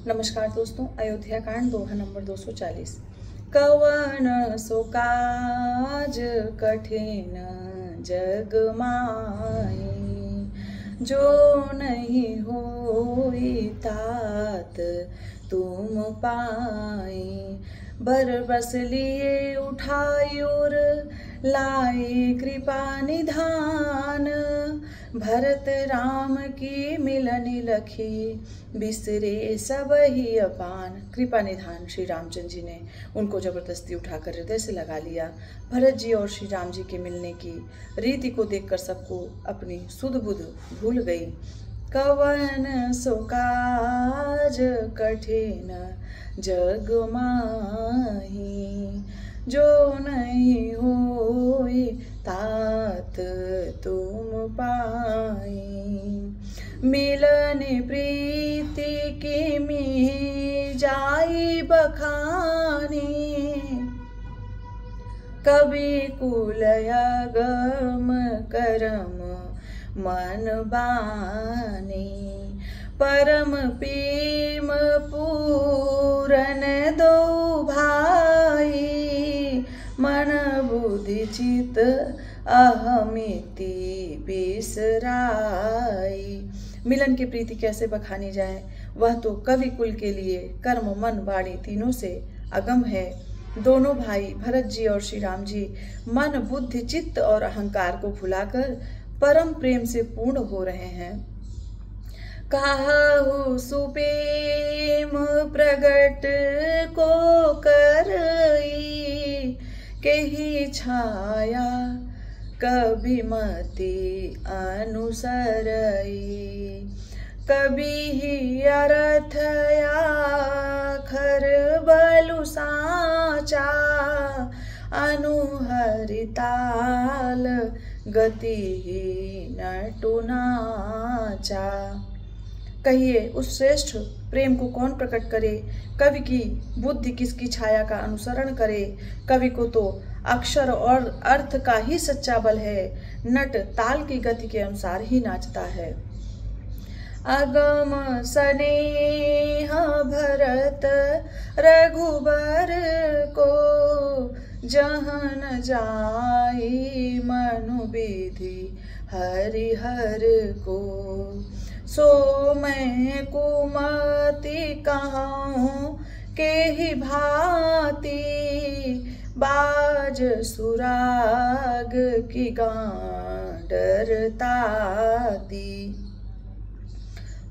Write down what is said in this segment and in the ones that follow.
नमस्कार दोस्तों, अयोध्या कांड दोहा नंबर 240। कवन सो काज कठिन जग माही, जो नहीं होई तात तुम पाई। बरबस लिए उठाई और लाए कृपा निधान, भरत राम की मिलनी लखी बिसरे सब ही अपान। कृपा निधान श्री रामचंद्र जी ने उनको जबरदस्ती उठाकर हृदय से लगा लिया। भरत जी और श्री राम जी के मिलने की रीति को देखकर सबको अपनी सुध बुध भूल गई। कवन सो काज कठिन जग माही, जो नहीं होई तात तुम पाई। मिलन प्रीति की मी जाई बखानी, कभी कुलयगम करम मन बानी। परम प्रेम पूरन दो भाई, मन बुद्धि चित अहमिति बिसराई। मिलन की प्रीति कैसे बखानी जाए, वह तो कवि कुल के लिए कर्म मन वाणी तीनों से अगम है। दोनों भाई भरत जी और श्री राम जी मन बुद्धि चित्त और अहंकार को भुलाकर परम प्रेम से पूर्ण हो रहे हैं। काहु सुप्रेम प्रगट को करई, केहि छाया कभी मति अनुसरई। कभी ही अर्थ आखर बलु साचा, अनुहरिताल गति ही नटु नाचा। कहिए उस श्रेष्ठ प्रेम को कौन प्रकट करे, कवि की बुद्धि किसकी छाया का अनुसरण करे। कवि को तो अक्षर और अर्थ का ही सच्चा बल है, नट ताल की गति के अनुसार ही नाचता है। अगम स्नेह भरत रघुबर को, जहन जाई मनु विधि हरिहर को। सो मैं कुमति कहूँ के ही भांति, बाज सुराग की गांडर ताती।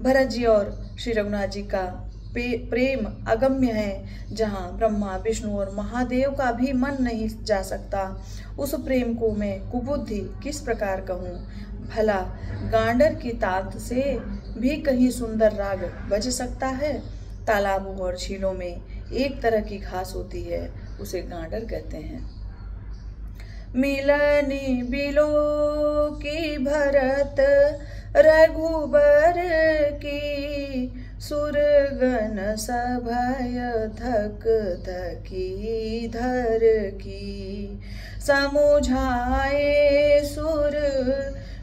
भरत जी और श्री रघुनाथ जी का प्रेम अगम्य है, जहाँ ब्रह्मा विष्णु और महादेव का भी मन नहीं जा सकता। उस प्रेम को मैं कुबुद्धि किस प्रकार कहूँ। भला गांडर की तात से भी कहीं सुंदर राग बज सकता है। तालाबों और झीलों में एक तरह की घास होती है, उसे गांडर कहते हैं। मिलनी बिलो की भरत रघुबर की, सुरगन सभय धक धकी धर की। समुझाए सुर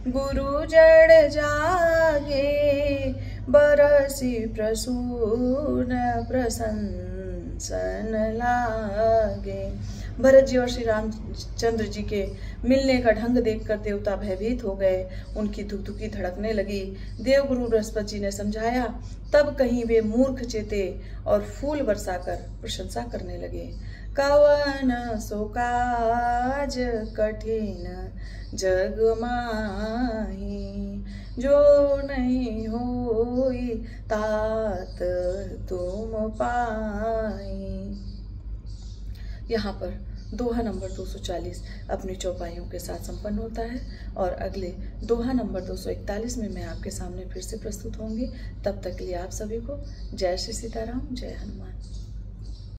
गुरु जड़ जागे, बरसी प्रसून प्रशंसन लागे। भरत जी और श्री रामचंद्र जी के मिलने का ढंग देखकर देवता भयभीत हो गए, उनकी धुकधुकी धड़कने लगी। देवगुरु बृहस्पति जी ने समझाया, तब कहीं वे मूर्ख चेते और फूल बरसाकर प्रशंसा करने लगे। कवन सो काज कठिन जग माही, जो नहीं होई तात तुम पाई। यहाँ पर दोहा नंबर 240 अपनी चौपाइयों के साथ संपन्न होता है और अगले दोहा नंबर 241 में मैं आपके सामने फिर से प्रस्तुत होंगी। तब तक के लिए आप सभी को जय श्री सीताराम, जय हनुमान।